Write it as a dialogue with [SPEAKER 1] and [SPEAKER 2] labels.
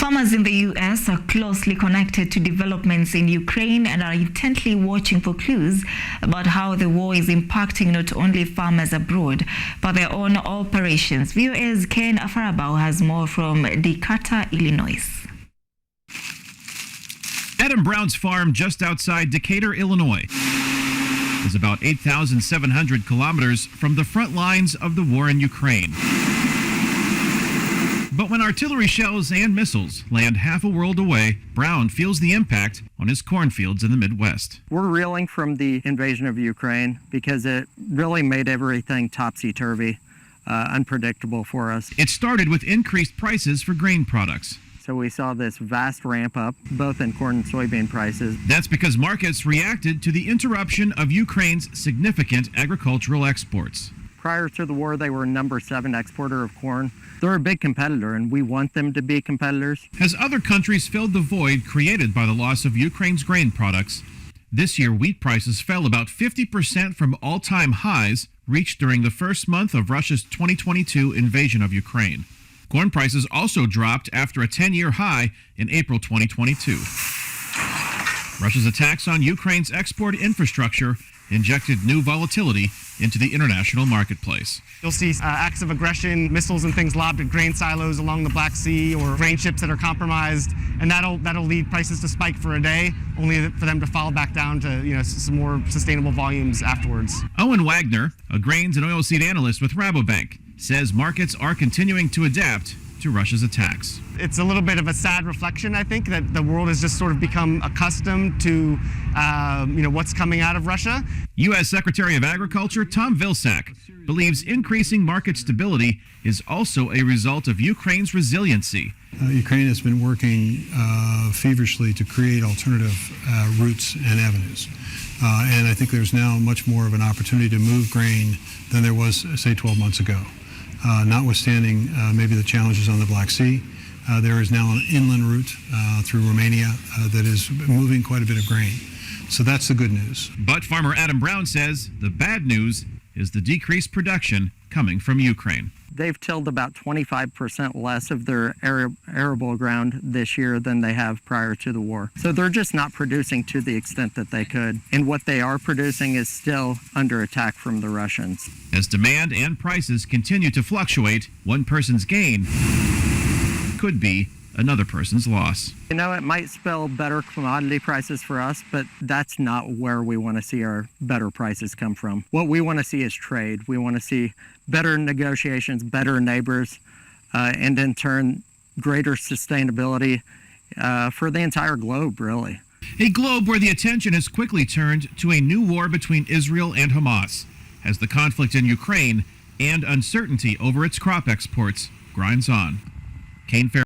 [SPEAKER 1] Farmers in the U.S. are closely connected to developments in Ukraine and are intently watching for clues about how the war is impacting not only farmers abroad, but their own operations. VOA's Ken Afarabao has more from Decatur, Illinois.
[SPEAKER 2] Adam Brown's farm just outside Decatur, Illinois, is about 8,700 kilometers from the front lines of the war in Ukraine. But when artillery shells and missiles land half a world away, Brown feels the impact on his cornfields in the Midwest.
[SPEAKER 3] We're reeling from the invasion of Ukraine because it really made everything topsy-turvy, unpredictable for us.
[SPEAKER 2] It started with increased prices for grain products.
[SPEAKER 3] So we saw this vast ramp up, both in corn and soybean prices.
[SPEAKER 2] That's because markets reacted to the interruption of Ukraine's significant agricultural exports.
[SPEAKER 3] Prior to the war, they were number 7 exporter of corn. They're a big competitor, and we want them to be competitors.
[SPEAKER 2] As other countries filled the void created by the loss of Ukraine's grain products, this year wheat prices fell about 50% from all-time highs reached during the first month of Russia's 2022 invasion of Ukraine. Corn prices also dropped after a 10-year high in April 2022. Russia's attacks on Ukraine's export infrastructure injected new volatility into the international marketplace.
[SPEAKER 4] You'll see acts of aggression, missiles and things lobbed at grain silos along the Black Sea or grain ships that are compromised, and that'll lead prices to spike for a day, only for them to fall back down to some more sustainable volumes afterwards.
[SPEAKER 2] Owen Wagner, a grains and oilseed analyst with Rabobank, says markets are continuing to adapt to Russia's attacks.
[SPEAKER 4] It's a little bit of a sad reflection, I think, that the world has just sort of become accustomed to what's coming out of Russia.
[SPEAKER 2] U.S. Secretary of Agriculture Tom Vilsack believes increasing market stability is also a result of Ukraine's resiliency.
[SPEAKER 5] Ukraine has been working feverishly to create alternative routes and avenues. And I think there's now much more of an opportunity to move grain than there was, say, 12 months ago. Notwithstanding maybe the challenges on the Black Sea, there is now an inland route through Romania that is moving quite a bit of grain. So that's the good news.
[SPEAKER 2] But farmer Adam Brown says the bad news is the decreased production coming from Ukraine.
[SPEAKER 3] They've tilled about 25% less of their arable ground this year than they have prior to the war. So they're just not producing to the extent that they could. And what they are producing is still under attack from the Russians.
[SPEAKER 2] As demand and prices continue to fluctuate, one person's gain could be another person's loss.
[SPEAKER 3] It might spell better commodity prices for us, but that's not where we want to see our better prices come from. What we want to see is trade. We want to see better negotiations, better neighbors, and in turn, greater sustainability for the entire globe, really.
[SPEAKER 2] A globe where the attention has quickly turned to a new war between Israel and Hamas, as the conflict in Ukraine and uncertainty over its crop exports grinds on. Kane